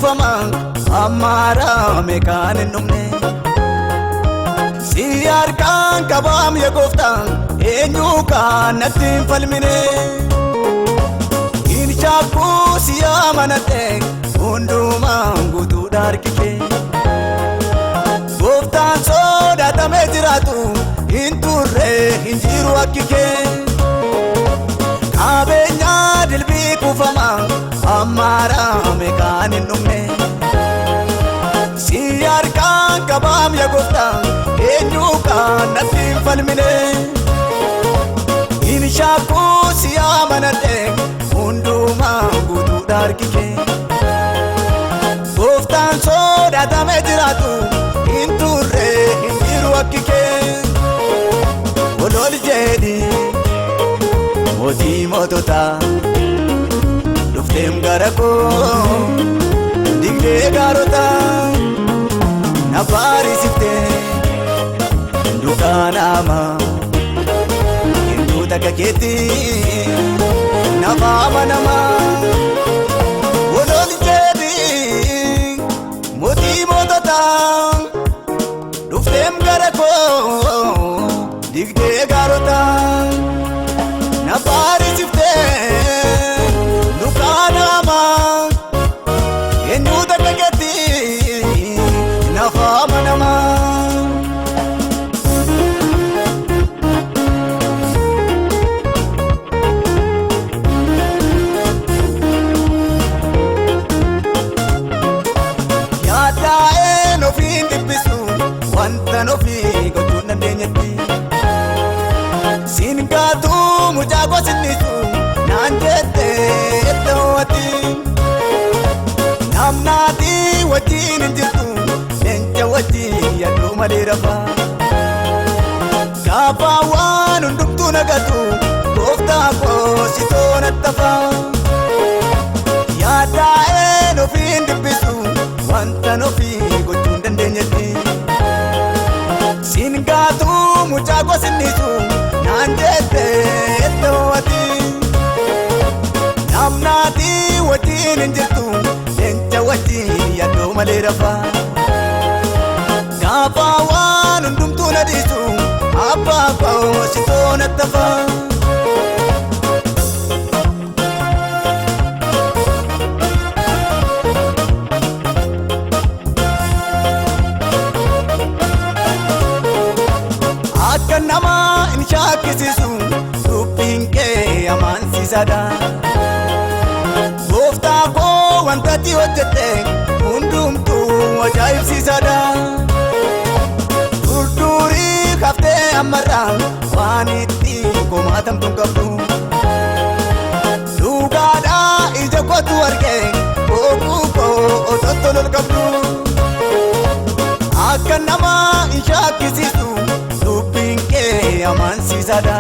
kufama amara mekan numne si harkan kabam ya gofta enyu kan natin falmine inchaku si amanate unduma gutu darkike goftan soda tame jiratu inturre injiru akike kabenya dilbi kufama amara mekan numne si harkan kabam ya gofta enyu kan natin falmine inshaku si amanate unduma gutu darkike goftan soda tame jiratu inturre injiru akike olol jedi moti motota duftem garako digde garota nafari sifte dukanama induta kaketi nafama nama olol jedi moti motota duftem garako digde garota nafari sifte dukanama induta kaketi nafama nama no fi go tunna denyati singatu mujago sinisu nanjete etawati namnati wajin jitu nenja wati yadu malirafa kafa wan unduktu nagatu gofta ko sitona tafa yada no fi ndibisu wanta no fi go tunna denyati singatu mujago sinisu nanjete etawati namnati wajin jitu nenja wati yadu malirafa kafa wan undumtu nadisu abba ko sitona tafa nama inshakisisu dubinke amansisada gofta ko wantati hojjete hundumtu ajaa'ibsiisada durduri kafte ammarra waan itti komaatamtu qabdu dhugaadha ija kootu arge bookuu koo otottolol qabdu akka nama inshakisisu amansisada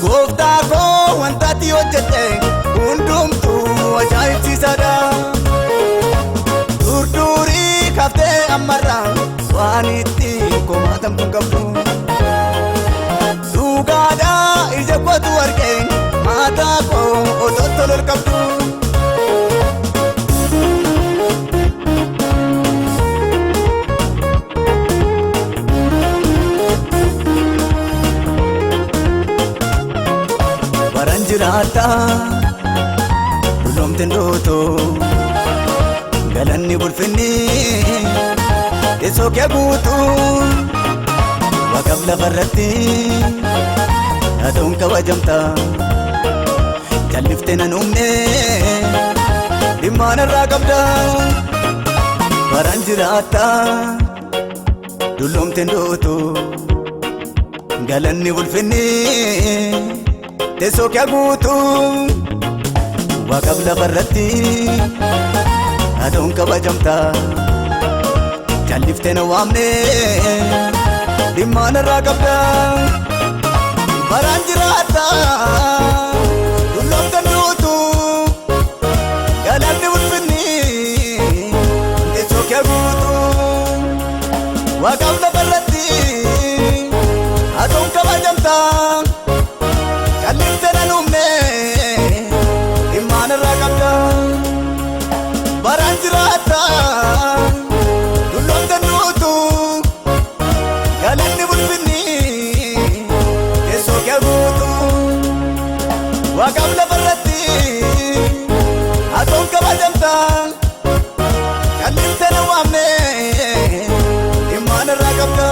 gofta ko wantati hojjete hundumtu ajaa'ibsiisada durduri kafte ammarra waan itti komaatamtu qabdu dhugaadha ija kootu arge maataa koo otottolol qabdu jirata dulomten doto galanni bulfinni eso ke gutu wakabla farratti adon kawajamta jalifte nanumne dimana ragabda baran jirata dulomten doto galanni bulfinni eso ke gutu wakabla farratti adon kabajamta jalifte nawamne dimana ragabda baran jirata dulomten doto galanni bulfinni eso ke gutu wakabla farratti adon kabajamta jalifte nanumne dimana ragabda waaqaaf lafarratti atoon kabajamtaan kan dhimte na waamne dhimmaan irraa qabda